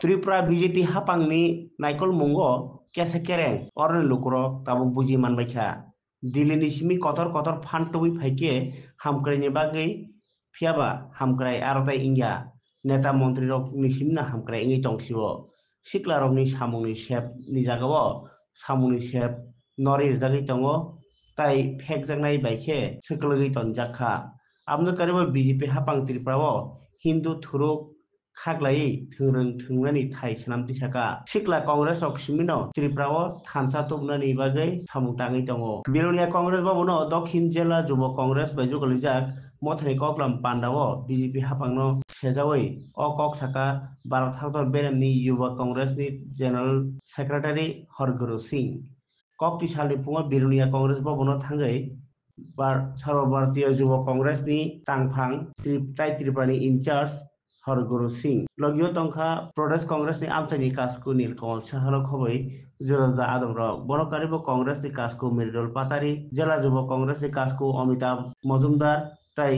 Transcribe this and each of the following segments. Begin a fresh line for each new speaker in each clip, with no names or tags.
Tripura BJP हापांगनि नायकल मुंगो केसे केरें अरने लुकुरो Tabuk बुजि मानबायखा दिल्लीनि सिमी कतर कतर फान्टुबि फाइके हामक्रायनि बागै फियाबा हामक्राय आरताय इंगा नेता मन्त्री रक निसिमना हामक्राय इंगै तंसिबो सिक्ला रकनि सामुनि सेप नि जागाव सामुनि सेप नरि जागै दंगो ताई फेक जागनाय बायखे सोकलगै तनजाखा आमनो कारिबो बीजेपी हापां त्रिपुराओ हिंदू थुरुक खाग्लायै थोंरों थोंनानि थाइ सोनामथि साका सिक्ला कांग्रेस रक सिमिनो त्रिपुराओ थामसा तुबनानि बागै सामुताङै दङ बिरोनिया कांग्रेस बाबुनो दक्षिण जिल्ला जुब कांग्रेस बायजु गलिजाक मथानि कक्लाम पान्डाओ बीजेपी हापांनो सेजावै अ कक साका भारत हादर बेरेमनि युवा कांग्रेसनि जनरल सेक्रेटारि हरगुरु सिंह कक्ति सालनि फुङाव बिरोनिया कांग्रेस बाबुनो थांगै सर्वभारतीय युवा कांग्रेसनि तांफां त्रिपुरानि इंचार्ज हरगुरु सिंह लगियो तंखा प्रदेश कांग्रेसनि आमचानि कासकु नीलकमल साहल खबै जोरजा आदमरक बरकारिबो कांग्रेसनि कासकु मृदुल पातारी जिला युवा कांग्रेसनि कासकु अमिताभ मजुमदार तै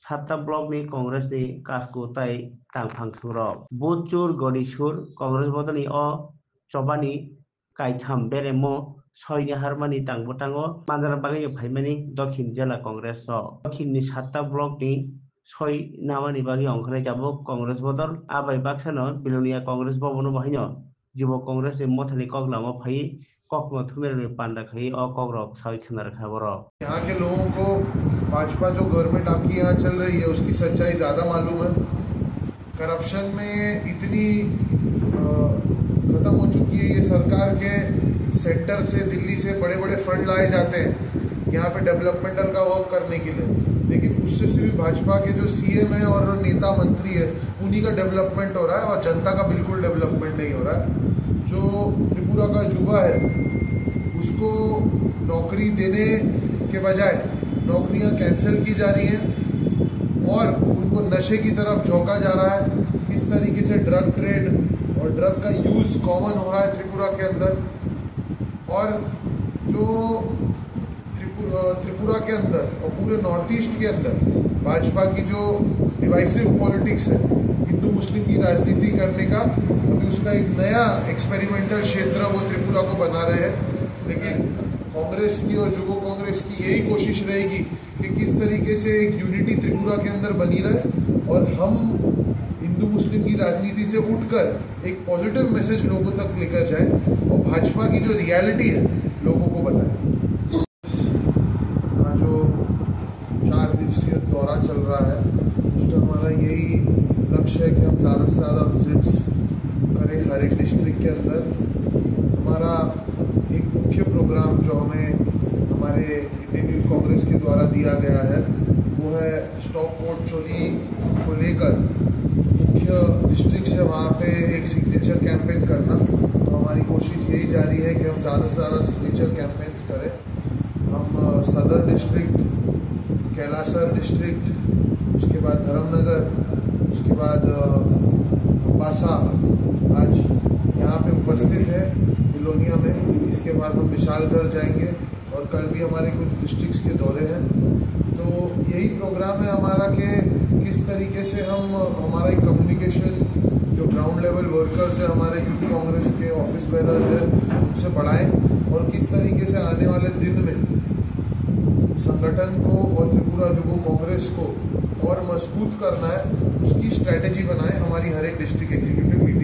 सातटा ब्लकनि कांग्रेसनि कासकु तै तांफां सुरक बुचुर गणिसुर कांग्रेस बदनी अ चबानी काइथाम बेरेमो सयनि हारमानि तांबोतांगो मानजारा बागै फाइमानि दक्षिण जिल्ला कांग्रेस दक्षिणनि सातटा ब्लकनि सय नामानि बागै अंखारनाय जाबो कांग्रेस बदल आबाय बाक्सानो बिलोनिया कांग्रेस भवन बाहायनो युवा कांग्रेस मथानि कगलामा फाई ककमा थुमेरनि पांडा खाई अ कगरक साइ खनार खबर
यहाँ के लोगों को भाजपा जो गवर्नमेंट आपकी यहाँ चल रही है उसकी सच्चाई ज्यादा मालूम है। करप्शन में इतनी खत्म हो चुकी है ये सरकार के सेंटर से दिल्ली से बड़े बड़े फंड लाए जाते हैं यहाँ पे डेवलपमेंटल का वर्क करने के लिए, लेकिन उससे सिर्फ भाजपा के जो सीएम है और नेता मंत्री है उन्हीं का डेवलपमेंट हो रहा है और जनता का बिल्कुल डेवलपमेंट नहीं हो रहा है। जो त्रिपुरा का युवा है उसको नौकरी देने के बजाय नौकरियां कैंसिल की जा रही हैं और उनको नशे की तरफ झोंका जा रहा है। इस तरीके से ड्रग ट्रेड और ड्रग का यूज कॉमन हो रहा है त्रिपुरा के अंदर। और जो त्रिपुरा के अंदर और पूरे नॉर्थ ईस्ट के अंदर भाजपा की जो डिवाइसिव पॉलिटिक्स है, हिंदू मुस्लिम की राजनीति करने का अभी उसका एक नया एक्सपेरिमेंटल क्षेत्र वो त्रिपुरा को बना रहे हैं। लेकिन कांग्रेस की और युवा कांग्रेस की यही कोशिश रहेगी कि किस तरीके से एक यूनिटी त्रिपुरा के अंदर बनी रहे और हम हिंदू मुस्लिम की राजनीति से उठकर एक पॉजिटिव मैसेज लोगों तक लेकर जाए और भाजपा की जो रियलिटी है लोगों को बताए। जो 4 दिवसीय दौरा चल रहा है उसका हमारा यही लक्ष्य है कि हम ज़्यादा से ज़्यादा विजिट्स करें हर एक डिस्ट्रिक्ट के अंदर। हमारा एक मुख्य प्रोग्राम जो हमें हमारे इंडियन यूथ कांग्रेस के द्वारा दिया गया है वो है स्टॉप वोट चोरी को लेकर मुख्य डिस्ट्रिक्ट है वहाँ पे एक सिग्नेचर कैंपेन करना। तो हमारी कोशिश यही जारी है कि हम ज़्यादा से ज़्यादा सिग्नेचर कैंपेन्स करें। हम सदर डिस्ट्रिक्ट, कैलासर डिस्ट्रिक्ट, उसके बाद धर्मनगर, उसके बाद अम्बासा आज यहाँ पे उपस्थित है बिलोनिया में। इसके बाद हम विशालगढ़ जाएंगे और कल भी हमारे कुछ डिस्ट्रिक्ट्स के दौरे हैं। तो यही प्रोग्राम है हमारा कि किस तरीके से हम हमारा एक कम्युनिकेशन जो ग्राउंड लेवल वर्कर्स है हमारे यूथ कांग्रेस के ऑफिस बेरर्स है उनसे बढ़ाएं और किस तरीके से आने वाले दिन में संगठन को और त्रिपुरा युवा कांग्रेस को और मजबूत करना है उसकी स्ट्रैटेजी बनाएं। हमारी हर एक डिस्ट्रिक्ट एग्जीक्यूटिव मीटिंग